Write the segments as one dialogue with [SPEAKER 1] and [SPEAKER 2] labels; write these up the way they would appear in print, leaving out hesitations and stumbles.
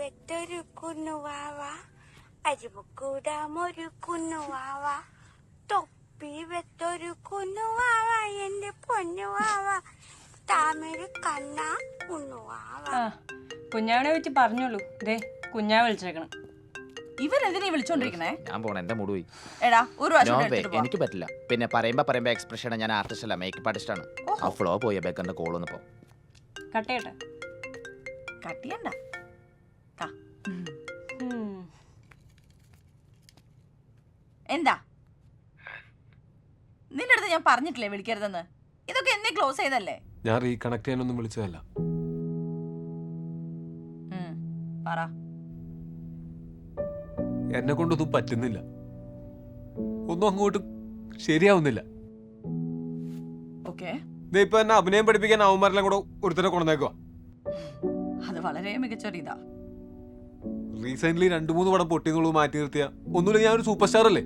[SPEAKER 1] വെട്ടൊരു കുന്നുവാവ, അരിമുക്കൂടാമൊരു കുന്നുവാവ, തൊപ്പി വെട്ടൊരു കുന്നുവാവ, എന്റെ പൊന്നുവാവ, താമര കണ്ണ കുന്നുവാവ.
[SPEAKER 2] കുഞ്ഞാവിനെ വെച്ച് പറഞ്ഞോളൂ. ദേ കുഞ്ഞാ വിളിച്ചേക്കണം.
[SPEAKER 3] ഇവരെന്തിനാ വിളിച്ചോണ്ടിരിക്കണേ?
[SPEAKER 4] ഞാൻ പോണ എന്റെ മൂഡ് പോയി.
[SPEAKER 3] എടാ ഒരു
[SPEAKER 4] എനിക്ക് പറ്റില്ല. പിന്നെ പറയുമ്പോ എക്സ്പ്രഷൻ ഞാൻ ആർട്ടിസ്റ്റ് അല്ല, മേക്കപ്പ് ആർട്ടിസ്റ്റ് ആണ്. ആ ഫ്ലോ പോയ ബേക്കറിന്റെ കോൾ ഒന്നിപ്പോ
[SPEAKER 2] കട്ടയട്ടെ.
[SPEAKER 3] കട്ടിയണ്ട. എന്താ നിന്റെ അടുത്ത് ഞാൻ പറഞ്ഞിട്ടില്ലേ വിളിക്കരുതെന്ന്? ഇതൊക്കെ എന്നെ ക്ലോസ് ചെയ്തല്ലേ?
[SPEAKER 5] ഞാൻ റീകണക്ട് ചെയ്യാനൊന്നും വിളിച്ചതല്ല.
[SPEAKER 3] പറ.
[SPEAKER 5] എന്നെ കൊണ്ടൊന്നും പറ്റുന്നില്ല, ഒന്നും അങ്ങോട്ട് ശരിയാവുന്നില്ല.
[SPEAKER 3] ഓക്കേ,
[SPEAKER 5] ഇപ്പൊ എന്നെ അഭിനയം പഠിപ്പിക്കാൻ അവന്മാരെല്ലാം കൂടെ ഒരുത്തരെ കൊണ്ടുവന്നേക്കുക.
[SPEAKER 3] അത് വളരെ മികച്ചൊരു ഇതാ.
[SPEAKER 5] റീസെന്റ് 2-3 പടം പൊട്ടിന്നുള്ളത് മാറ്റി നിർത്തിയ ഒന്നുമില്ല, ഞാൻ ഒരു സൂപ്പർ സ്റ്റാർ അല്ലേ?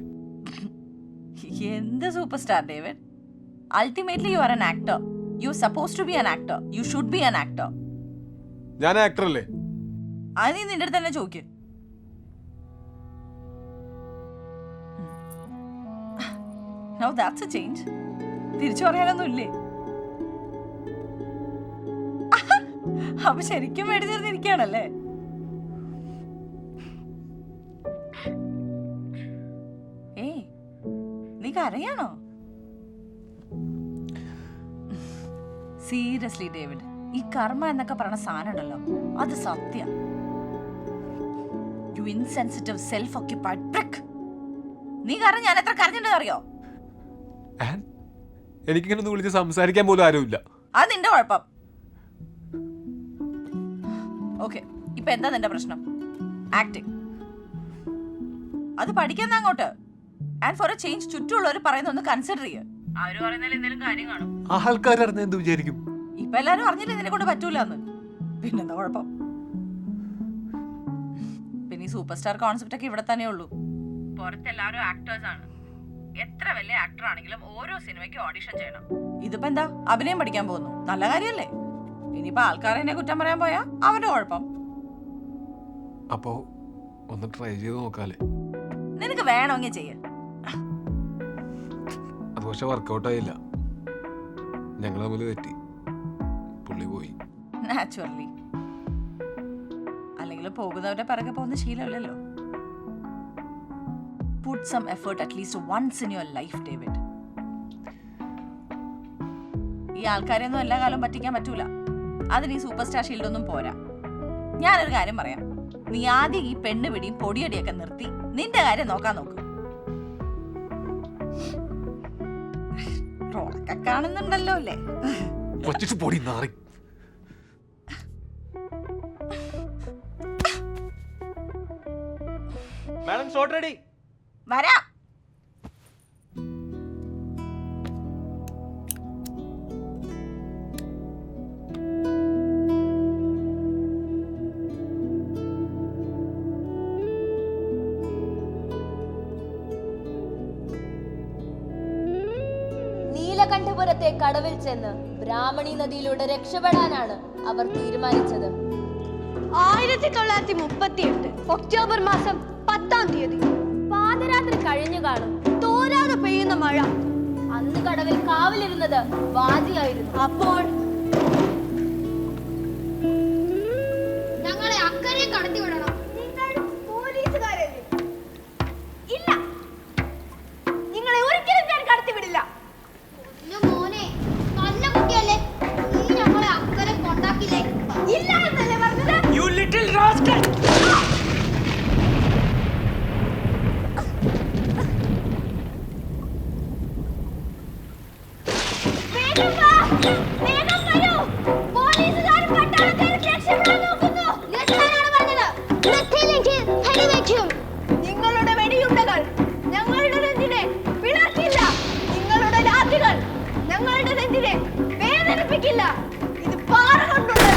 [SPEAKER 3] എന്ത് super star David? Ultimately you are an actor. You suppose to be an actor. You should be an actor.
[SPEAKER 5] ഞാൻ ആക്ടർ അല്ലേ?
[SPEAKER 3] അത് നീ നിന്റെ അടുത്ത് തന്നെ ചോദിക്കും. Now that's a change. തിരിച്ചു പറയാനൊന്നും ഇല്ലേ? അപ്പൊ ശരിക്കും മേടിച്ചിരിക്കുകയാണല്ലേ? ഏയ്, നീ കരയാണോ? സീരിയസ്ലി ഡേവിഡ്, ഈ കർമ്മ എന്നൊക്കെ പറയുന്ന സാധനം ഉണ്ടല്ലോ, അത് സത്യ. You insensitive self occupied prick. നീ കാരണം ഞാൻ എത്ര കരഞ്ഞിട്ടുണ്ടെന്ന് അറിയോ?
[SPEAKER 5] എനിക്കിങ്ങനെ ഒന്ന് വിളിച്ച് സംസാരിക്കാൻ പോലും ആരുമില്ല.
[SPEAKER 3] അത് നിന്റെ കുഴപ്പം. ഓക്കെ, ഇപ്പൊ എന്താ നിന്റെ പ്രശ്നം? ആക്ടിങ്. അത് പഠിക്കുന്ന അങ്ങോട്ട്. ആൻഡ് ഫോർ എ ചേഞ്ച് ചുറ്റുമുള്ളവർ പറയുന്ന ഒന്ന് കൺസിഡർ ചെയ്യ. അവര് പറയുന്നതിൽ എന്തെങ്കിലും കാര്യം കാണും.
[SPEAKER 5] ആൾക്കാർ അറിഞ്ഞ എന്ത് വിചാരിക്കും?
[SPEAKER 3] ഇപ്പൊ എല്ലാരും അറിഞ്ഞില്ല ഇതിനെ കൊണ്ട് പറ്റൂലെന്ന്. പിന്നെന്താ കുഴപ്പം? പിന്നെ ഈ സൂപ്പർ സ്റ്റാർ കോൺസെപ്റ്റ് ഒക്കെ ഇവിടെ തന്നെ ഉള്ളൂ. പുറത്തെല്ലാവരും ആക്ടേഴ്സ് ആണ്. എത്ര വലിയ ആക്ടർ ആണെങ്കിലും ഓരോ സിനിമയ്ക്ക് ഓഡിഷൻ ചെയ്യണം. ഇതിപ്പോ എന്താ, അഭിനയം പഠിക്കാൻ പോകുന്നു, നല്ല കാര്യല്ലേ? ഇനിയിപ്പോ ആൾക്കാരെ എന്നെ കുറ്റം പറയാൻ പോയാ അവന്റെ കുഴപ്പം.
[SPEAKER 5] അപ്പോ ഒന്ന് ട്രൈ ചെയ്ത് നോക്കാല്ലേ?
[SPEAKER 3] നിനക്ക് വേണമെങ്കിൽ ചെയ്യ.
[SPEAKER 5] അത് പക്ഷെ വർക്കൗട്ട് ആയില്ല. ഞങ്ങൾ തമ്മിൽ തെറ്റി, പുള്ളി പോയി.
[SPEAKER 3] നാച്ചുറലി. അല്ലെങ്കിൽ പോകുന്നവരുടെ പിറകെ പോകുന്ന ശീലമില്ലല്ലോ. Put some effort at least once in your life, David. ഈ ആൾക്കാരെയൊന്നും എല്ലാ കാലവും പറ്റിക്കാൻ പറ്റൂല. അതിന് ഈ സൂപ്പർ സ്റ്റാർ ഷീൽഡ് ഒന്നും പോരാ. ഞാനൊരു കാര്യം പറയാം, നീ ആദ്യം ഈ പെണ്ണ് പിടിയും പൊടിയടിയൊക്കെ നിർത്തി നിന്റെ കാര്യം നോക്കാൻ നോക്ക്. റോളൊക്കെ കാണുന്നുണ്ടല്ലോ അല്ലേ?
[SPEAKER 5] പൊടി നാറി.
[SPEAKER 4] Madam shot ready.
[SPEAKER 3] വരാം.
[SPEAKER 6] നീലകണ്ഠപുരത്തെ കടവിൽ ചെന്ന് ബ്രാഹ്മണി നദിയിലൂടെ രക്ഷപ്പെടാനാണ് അവർ തീരുമാനിച്ചത്.
[SPEAKER 7] 1938 ഒക്ടോബർ മാസം 10-ാം തീയതി
[SPEAKER 6] പാതിരാത്രി കഴിഞ്ഞു കാണും.
[SPEAKER 7] തോരാതെ പെയ്യുന്ന മഴ.
[SPEAKER 6] അന്ന് കടവിൽ കാവലിരുന്നത് വാദിയായിരുന്നു.
[SPEAKER 7] അപ്പോൾ ഞങ്ങളെ അക്കരെ കടത്തിവിടണം. നിങ്ങൾ പോലീസുകാരല്ലേ?
[SPEAKER 6] ഇല്ല, നിങ്ങളെ ഒരിക്കലും ഞാൻ കടത്തിവിടില്ല.
[SPEAKER 7] മോനെ, നല്ല കുട്ടിയല്ലേ, നീ ഞങ്ങളെ അക്കരെ കൊണ്ടാക്കില്ലേ?
[SPEAKER 6] ഇല്ല എന്നല്ലേ പറഞ്ഞത്?
[SPEAKER 2] You little rascal!
[SPEAKER 6] വേഗം വാ, വേഗം വരൂ. പോലീസുകാരും പട്ടാളക്കാരും രക്ഷപ്പെടാൻ നോക്കുന്നു.
[SPEAKER 7] നിർത്താനാണ് പറഞ്ഞത്. നിർത്തിയില്ലെങ്കിൽ വെടിവെക്കും.
[SPEAKER 6] നിങ്ങളുടെ വെടിയുണ്ടകൾ ഞങ്ങളുടെ നെഞ്ചിനെ പിളർക്കില്ല. നിങ്ങളുടെ ലാത്തികൾ ഞങ്ങളുടെ നെഞ്ചിനെ വേദനിപ്പിക്കില്ല. ഇത് പാറ കൊണ്ടുള്ളത്.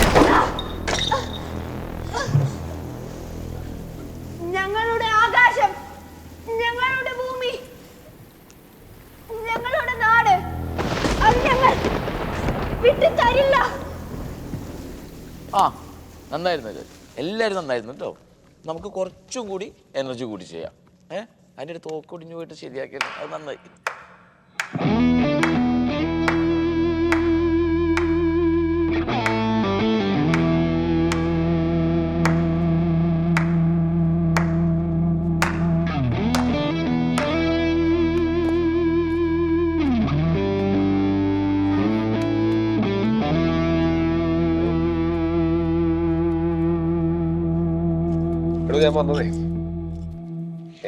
[SPEAKER 6] ഞങ്ങളുടെ ആകാശം, ഞങ്ങളുടെ ഭൂമി, ഞങ്ങളുടെ നാട്, അത് ഞങ്ങൾ വിട്ടു തരില്ല.
[SPEAKER 4] ആ നന്നായിരുന്നു. എല്ലാവരും നന്നായിരുന്നു കേട്ടോ. നമുക്ക് കുറച്ചും കൂടി എനർജി കൂടി ചെയ്യാം. അതിൻ്റെ ഒരു തോക്കൊടിഞ്ഞു പോയിട്ട് ശരിയാക്കിയത് അത് നന്നായി.
[SPEAKER 5] ഞാൻ വന്നതേ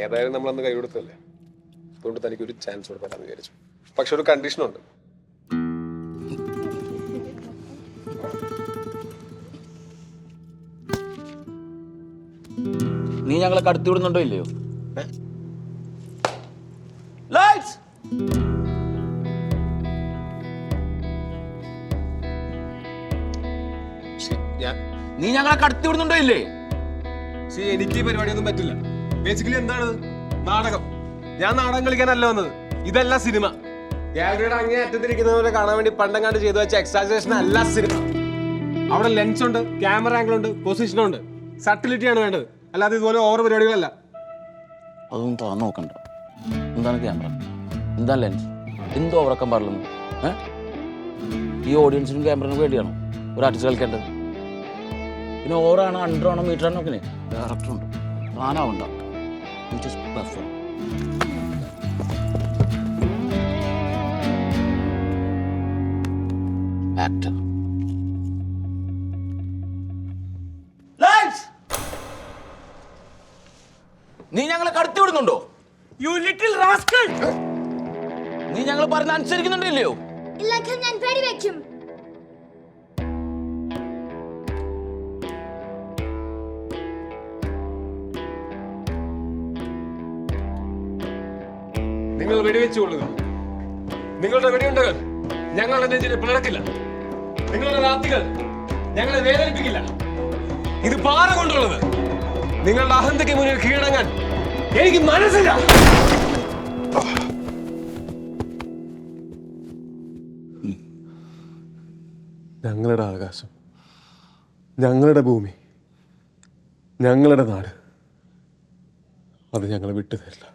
[SPEAKER 5] ഏതായാലും നമ്മളന്ന് കൈ കൊടുത്തല്ലേ, അതുകൊണ്ട് തനിക്കൊരു ചാൻസ് കൊടുക്കാമെന്ന് വിചാരിച്ചു. പക്ഷെ ഒരു കണ്ടീഷനുണ്ട്.
[SPEAKER 4] നീ ഞങ്ങളെ കടത്തി വിടുന്നുണ്ടോ ഇല്ലയോ? ലൈറ്റ്സ് നീ ഞങ്ങളെ കടത്തി വിടുന്നുണ്ടോ ഇല്ലേ?
[SPEAKER 5] എനിക്ക് ഈ പരിപാടിയൊന്നും പറ്റില്ല. ബേസിക്കലി എന്താണ് നാടകം? ഞാൻ നാടകം കളിക്കാനല്ല വന്നത്, ഇതല്ല സിനിമ. ഗാലറിയുടെ അങ്ങേ അറ്റത്തിരിക്കുന്നവരെ കാണാൻ വേണ്ടി പണ്ടങ്ങാണ്ട് ചെയ്തു വെച്ച എക്സാജറേഷൻ അല്ല സിനിമ. അവിടെ ലെൻസ് ഉണ്ട്, ക്യാമറ ആംഗിൾ ഉണ്ട്, പൊസിഷനും ഉണ്ട്. സട്ടിലിറ്റിയാണ് വേണ്ടത്, അല്ലാതെ ഇതുപോലെ ഓവർ പരിപാടികളല്ല.
[SPEAKER 4] അതൊന്നും താൻ നോക്കണ്ട. എന്താണ് ക്യാമറ, എന്താ ലെൻസ്, എന്തോ ഉറക്കം പാടില്ലെന്ന്? ഈ ഓഡിയൻസിനും ക്യാമറനും വേണ്ടിയാണോ ഒരു ആർട്ടിസ്റ്റ് കളിക്കേണ്ടത്? പിന്നെ ഓവറാണോ അണ്ടറാണോ മീറ്ററാണോ ഒക്കെ ഡയറക്ടറുണ്ട്, താനാവണ്ട. ആക്ടർ. നീ ഞങ്ങളെ കടത്തി വിടുന്നുണ്ടോ? U little rascal! നീ ഞങ്ങൾ പറഞ്ഞ അനുസരിക്കുന്നുണ്ടോ ഇല്ലയോ?
[SPEAKER 7] ഇല്ലെങ്കിൽ ഞാൻ വെടിവെക്കും.
[SPEAKER 5] നിങ്ങൾ വെടിവെച്ചുകൊള്ളുക. നിങ്ങളുടെ വെടിയുണ്ടകൾ ഞങ്ങളുടെ നെഞ്ചിനെ പിളർക്കില്ല. നിങ്ങളുടെ രാത്രികൾ ഞങ്ങളെ വേദനിപ്പിക്കില്ല. ഇത് പാറ കൊണ്ടുള്ളത്. നിങ്ങളുടെ അഹന്തയ്ക്ക് മുന്നിൽ കീഴടങ്ങാൻ എനിക്ക് മനസ്സില്ല. ഞങ്ങളുടെ ആകാശം, ഞങ്ങളുടെ ഭൂമി, ഞങ്ങളുടെ നാട്, അത് ഞങ്ങളെ വിട്ടു തരില്ല.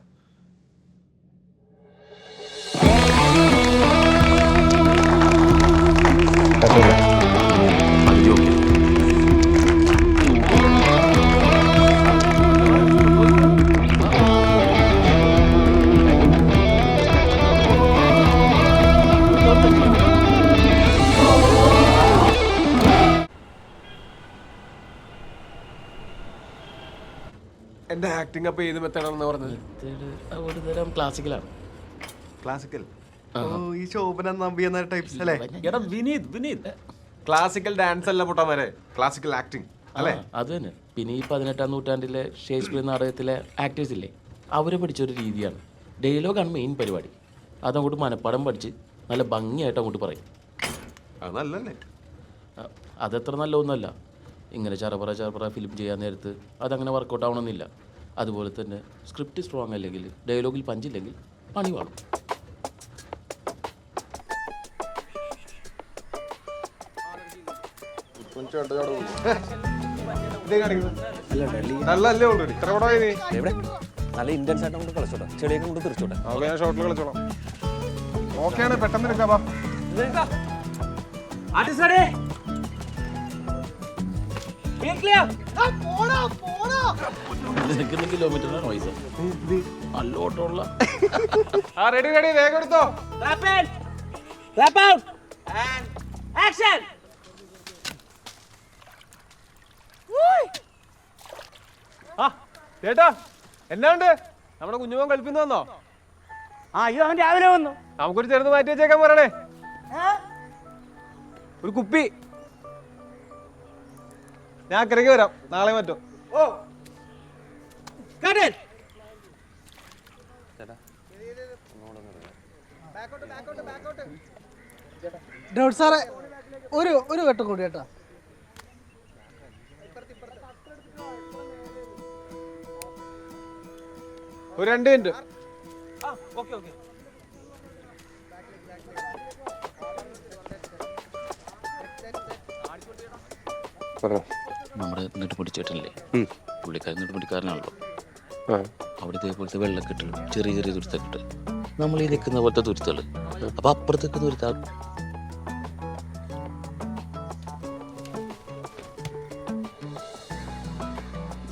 [SPEAKER 5] എന്റെ ആക്ടിങ് അപ്പൊ ഏത് മെത്തേഡാണെന്ന് പറഞ്ഞത്?
[SPEAKER 4] ഒരു തരം ക്ലാസിക്കലാണ്.
[SPEAKER 5] ക്ലാസിക്കൽ.
[SPEAKER 8] ഈ ശോഭന നമ്പി എന്ന ടൈപ്സ് അല്ലേ?
[SPEAKER 5] എടാ വിനീത്, ക്ലാസിക്കൽ ഡാൻസ് അല്ല പൊട്ടാമാരെ, ക്ലാസിക്കൽ ആക്ടിങ് അല്ലേ?
[SPEAKER 4] അത് തന്നെ. പിന്നെ ഈ 18-ാം നൂറ്റാണ്ടിലെ ഷേക്സ്പിയർ നാടകത്തിലെ ആക്ടേഴ്സ് ഇല്ലേ, അവരെ പഠിച്ചൊരു രീതിയാണ്. ഡയലോഗാണ് മെയിൻ പരിപാടി. അതങ്ങോട്ട് മനപ്പാടം പഠിച്ച് നല്ല ഭംഗിയായിട്ട് അങ്ങോട്ട് പറയും.
[SPEAKER 5] അതല്ലേ?
[SPEAKER 4] അതത്ര നല്ലതൊന്നുമല്ല. ഇങ്ങനെ ചറപറ ഫിലിം ചെയ്യാൻ നേരത്ത് അതങ്ങനെ വർക്കൗട്ട് ആവണമെന്നില്ല. അതുപോലെ തന്നെ സ്ക്രിപ്റ്റ് സ്ട്രോങ് അല്ലെങ്കിൽ ഡയലോഗിൽ പഞ്ചില്ലെങ്കിൽ പണി വാളും.
[SPEAKER 8] നല്ല ഇന്റൻസ് ആയിട്ട് കൊണ്ട് കളിച്ചോട്ടെ, ചെടിയൊക്കെ കൊണ്ട് തിരിച്ചോട്ടെ.
[SPEAKER 5] ഷോട്ടിൽ കളിച്ചോളാം. ഓക്കെയാണ്, പെട്ടെന്ന് എടുക്കാം.
[SPEAKER 4] കിലോമീറ്ററിന് നോയ്സ് നല്ല ഓട്ടമുള്ള.
[SPEAKER 5] റെഡി വേഗം എടുത്തോ. ചേട്ടാ എന്നാണ്ട്? നമ്മുടെ കുഞ്ഞുമോൻ കളിപ്പിന്ന് വന്നോ?
[SPEAKER 9] ഇത് അവൻ രാവിലെ വന്നു.
[SPEAKER 5] നമുക്കൊരു ചെറുത് മാറ്റി വെച്ചേക്കാൻ പറയണേ. ഒരു കുപ്പി. ഞാൻ അക്കരയ്ക്ക് വരാം, നാളെ മറ്റോ.
[SPEAKER 9] സാറേ ഒരു വെട്ടം കൂടി കേട്ടോ.
[SPEAKER 5] ഒരു 2 മിനിറ്റ്.
[SPEAKER 4] നമ്മുടെ നെടുമുടിച്ചേട്ടനില്ലേ, പുള്ളിക്കാരൻ നെടുമുടിക്കാരനാണല്ലോ. അവിടെ ഇതേപോലത്തെ വെള്ളക്കെട്ട്, ചെറിയ ചെറിയ തുരുത്തൊക്കെ നമ്മൾ ഈ നിൽക്കുന്ന പോലത്തെ തുരുത്തുകൾ. അപ്പൊ അപ്പുറത്തേക്ക് തുരുത്താ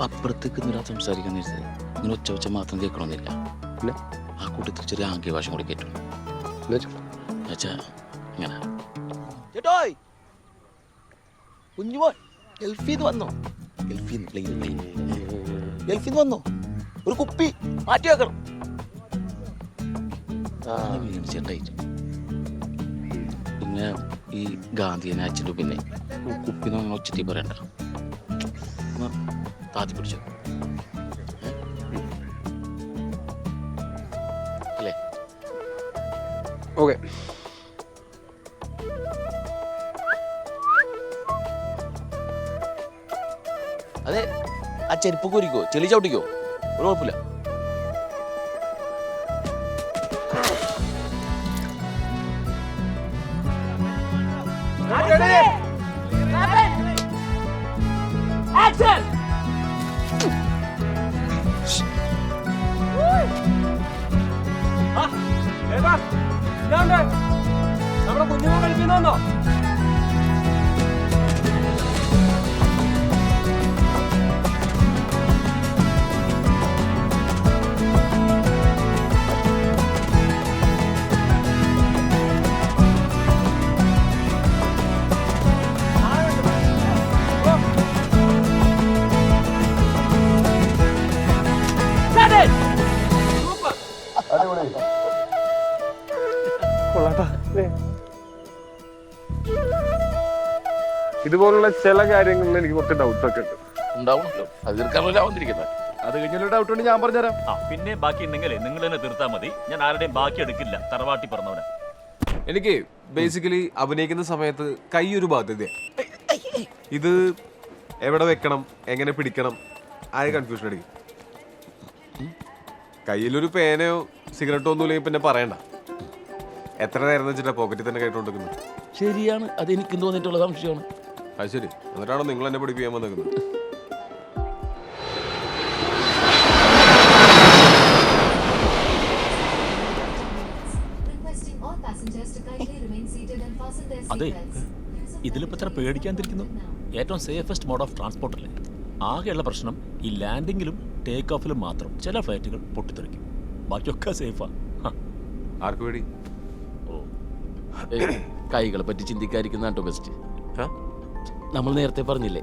[SPEAKER 4] അപ്പുറത്തേക്ക് നിരാ സംസാരിക്കാൻ നേരത്തെ ഇങ്ങനെ ഒച്ച ഒച്ച മാത്രം കേൾക്കണമെന്നില്ല. പിന്നെ ആ കൂട്ടത്തിൽ ചെറിയ ആംഗ്യ ഭാഷ കൂടി കേട്ടു. എന്നുവെച്ചാ ഇങ്ങനെ കുഞ്ഞുമോൻ ഗൾഫീന്ന് വന്നോ, ഗൾഫീന്ന് വന്നോ, ഒരു കുപ്പി മാറ്റി വെക്കണം. ചേട്ടായിട്ട് പിന്നെ ഈ ഗാന്ധിയനെ അച്ഛൻ്റെ പിന്നെ കുപ്പിന്ന് അങ്ങനെ ഒച്ചത്തി പറയണ്ട, താത്തി പിടിച്ചു അല്ലേ?
[SPEAKER 5] ഓക്കെ.
[SPEAKER 4] അതെ, ആ ചെരുപ്പ് കുരിക്കോ, ചെളി ചവിട്ടിക്കോ, ഒരു കുഴപ്പമില്ല.
[SPEAKER 5] നമ്മുടെ കുഞ്ഞുമോ കളിക്കുന്നോ? ഇതുപോലുള്ള ചില കാര്യങ്ങളിൽ എനിക്ക് കുറച്ച് ഡൗട്ട്സ് ഒക്കെ ഉണ്ട്.
[SPEAKER 4] ഉണ്ടാവണല്ലോ, അത് തീർക്കാനല്ലോ വന്നിരിക്കുന്നത്.
[SPEAKER 8] അത് കഴിഞ്ഞൊരു ഡൗട്ട് ഉണ്ട്, ഞാൻ പറഞ്ഞുതരാം.
[SPEAKER 10] പിന്നെ ബാക്കി ഉണ്ടെങ്കിലേ നിങ്ങൾ തന്നെ തീർത്താൽ മതി. ഞാൻ ആരുടെയും ബാക്കി എടുക്കില്ല. തറവാട്ടി പറഞ്ഞവനെ.
[SPEAKER 5] എനിക്ക് ബേസിക്കലി അഭിനയിക്കുന്ന സമയത്ത് കൈ ഒരു ബാധ്യതയാണ്. ഇത് എവിടെ വെക്കണം, എങ്ങനെ പിടിക്കണം, ആയ കൺഫ്യൂഷൻ അടിക്കും. കയ്യിലൊരു പേനയോ സിഗരറ്റോ ഒന്നും ഇല്ലെങ്കിൽ പിന്നെ പറയണ്ട. എത്ര നേരം വെച്ചിട്ടാ പോക്കറ്റിൽ തന്നെ കേട്ടോണ്ടിരിക്കുന്നത്.
[SPEAKER 4] ശരിയാണ്, അത് എനിക്കും തോന്നിയിട്ടുള്ള സംശയമാണ്.
[SPEAKER 5] അത് ശരി, എന്നിട്ടാണോ നിങ്ങൾ എന്നെ പഠിപ്പിക്കാൻ വന്നിരിക്കുന്നത്?
[SPEAKER 10] അതെ, ഇതിലിപ്പോ എത്ര പേടിക്കാതിരിക്കുന്നു? ഏറ്റവും സേഫസ്റ്റ് മോഡ് ഓഫ് ട്രാൻസ്പോർട്ട് അല്ലേ? ആകെയുള്ള പ്രശ്നം ഈ ലാൻഡിങ്ങിലും ടേക്ക് ഓഫിലും മാത്രം ചില ഫ്ലൈറ്റുകൾ പൊട്ടിത്തെറിക്കും. ബാക്കിയൊക്കെ സേഫാ.
[SPEAKER 5] ആർക്ക് പേടി?
[SPEAKER 4] കൈകളെ പറ്റി ചിന്തിക്കാതിരിക്കുന്നതാണ് ബെസ്റ്റ്. നമ്മൾ നേരത്തെ പറഞ്ഞില്ലേ,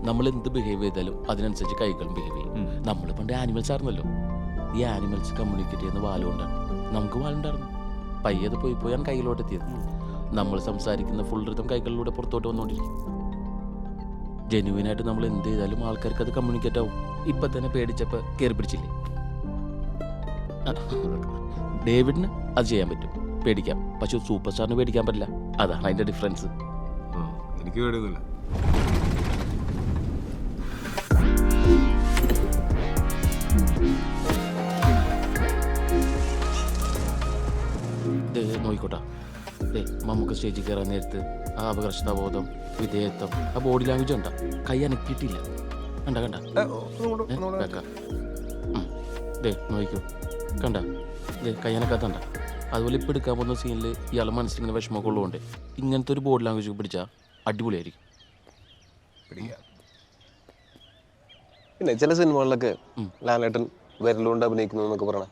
[SPEAKER 4] നമ്മൾ എന്ത് ബിഹേവ് ചെയ്താലും അതിനനുസരിച്ച് കൈകളും ബിഹേവ് ചെയ്യും. നമ്മൾ പണ്ട് ആനിമൽസ് ആയിരുന്നല്ലോ. ഈ ആനിമൽസ് കമ്മ്യൂണിക്കേറ്റ് ചെയ്യുന്ന വാലുകൊണ്ടാണ്. നമുക്ക് വാലുണ്ടായിരുന്നു, പയ്യത് പോയാണ് കൈയിലോട്ട് എത്തിയത്. നമ്മൾ സംസാരിക്കുന്ന ഫുൾ റിതം കൈകളിലൂടെ പുറത്തോട്ട് വന്നുകൊണ്ടിരിക്കും. ജെന്യുവിനായിട്ട് നമ്മൾ എന്ത് ചെയ്താലും ആൾക്കാർക്ക് അത് കമ്മ്യൂണിക്കേറ്റ് ആവും. ഇപ്പൊ തന്നെ പേടിച്ചപ്പോൾ കയറി പിടിച്ചില്ലേ? ഡേവിഡിന് അത് ചെയ്യാൻ പറ്റും, പേടിക്കാം. പക്ഷെ സൂപ്പർ സ്റ്റാറിന് പേടിക്കാൻ പറ്റില്ല. അതാണ് അതിന്റെ ഡിഫറൻസ്.
[SPEAKER 5] എനിക്ക് പേടിയൊന്നുമില്ല.
[SPEAKER 4] നോയിക്കോട്ടാ, നമുക്ക് സ്റ്റേജിൽ കയറാൻ നേരത്ത് ആ അപകർഷതാബോധം, വിധേയത്വം, ആ ബോഡി ലാംഗ്വേജ് കണ്ട, കൈ അനക്കിയിട്ടില്ല. കണ്ട നോയിക്കോ, കണ്ട കൈ അനക്കാത്തണ്ട. അതുപോലെ ഇപ്പം എടുക്കാൻ പോകുന്ന സീനിൽ ഇയാളെ മനസ്സിലിങ്ങനെ വിഷമമൊക്കെ ഉള്ളതുകൊണ്ട് ഇങ്ങനത്തെ ഒരു ബോഡി ലാംഗ്വേജ് പിടിച്ചാൽ അടിപൊളിയായിരിക്കും.
[SPEAKER 5] പിന്നെ ചില സിനിമകളിലൊക്കെ ലാലേട്ടൻ വിരലുകൊണ്ട് അഭിനയിക്കുന്നു എന്നൊക്കെ പറയണ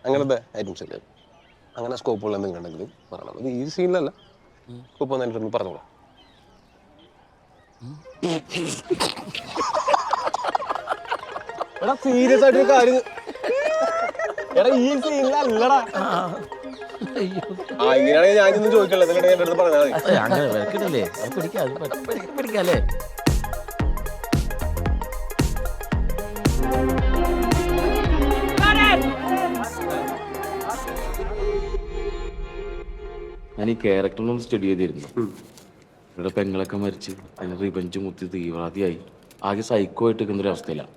[SPEAKER 5] അങ്ങനത്തെ ഐറ്റംസ് ഒക്കെ, അങ്ങനെ സ്കോപ്പുള്ള എന്തെങ്കിലും ഉണ്ടെങ്കിലും പറയണം. അത് ഈ സീനിലല്ല, സ്കോപ്പ് വന്നിട്ട് പറഞ്ഞോളാം. എടാ സീരിയസ് ആയിട്ടൊരു കാര്യം, എടാ ഈ സീനിലല്ലടാ. ഇങ്ങനെയാണെങ്കിൽ ഞാനൊന്നും ചോദിക്കല്ലോ, ഇതിലിടെ എൻ്റെ അടുത്ത് പറഞ്ഞാൽ മതി.
[SPEAKER 4] അങ്ങനെ വിലക്കിടല്ലേ, പിടിക്കാല്ലേ? ഞാൻ ഈ ക്യാരക്ടറിനൊന്ന് സ്റ്റഡി ചെയ്തിരുന്നു. ഇവിടെ പെങ്ങളൊക്കെ മരിച്ച് അതിന് റിവെഞ്ച് മുത്തി തീവ്രവാദിയായി ആകെ സൈക്കോ ആയിട്ട് നിൽക്കുന്ന ഒരു അവസ്ഥയിലാണ്.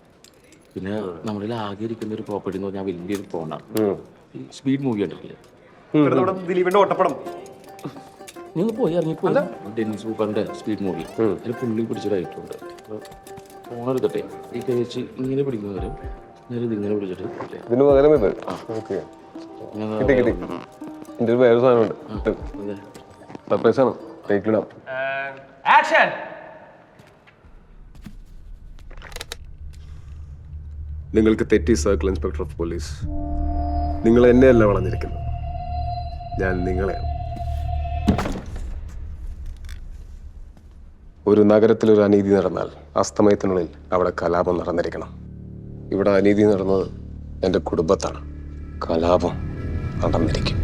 [SPEAKER 4] പിന്നെ നമ്മളിൽ ആകെ ഇരിക്കുന്ന ഒരു പ്രോപ്പർട്ടി എന്ന് പറഞ്ഞാൽ വലിയൊരു ഫോണാണ്. സ്പീഡ് മൂവി കണ്ടിട്ടില്ലേ?
[SPEAKER 8] ദിലീപിന്റെ ഓട്ടപ്പടം
[SPEAKER 4] നീ ഒന്ന് പോയി ഇറങ്ങിപ്പോയി. ഡെന്നിസ് സൂപ്പറിന്റെ സ്പീഡ് മൂവി അതിൽ പുള്ളി പിടിച്ചതായിട്ടുണ്ട്. ഫോൺ എടുക്കട്ടെ, ഈ കഴിച്ച് ഇങ്ങനെ പിടിക്കുന്നവരും നേരെ ഇതിങ്ങനെ പിടിച്ചിട്ട്
[SPEAKER 5] ഇതിന് പകരം ഇത് ഓക്കെ കിട്ടി കിട്ടി. എൻ്റെ ഒരു വേറെ സാധനമുണ്ട്, സർപ്രൈസ് ആണ്. ടേക്ക് ഇടാം. നിങ്ങൾക്ക് തെറ്റി സർക്കിൾ ഇൻസ്പെക്ടർ ഓഫ് പോലീസ്. നിങ്ങൾ എന്നെയല്ല വളഞ്ഞിരിക്കുന്നത്, ഞാൻ നിങ്ങളെയാണ്. ഒരു നഗരത്തിലൊരു അനീതി നടന്നാൽ അസ്തമയത്തിനുള്ളിൽ അവിടെ കലാപം നടന്നിരിക്കണം. ഇവിടെ അനീതി നടന്നത് എൻ്റെ കുടുംബത്താണ്. കലാപം നടന്നിരിക്കും.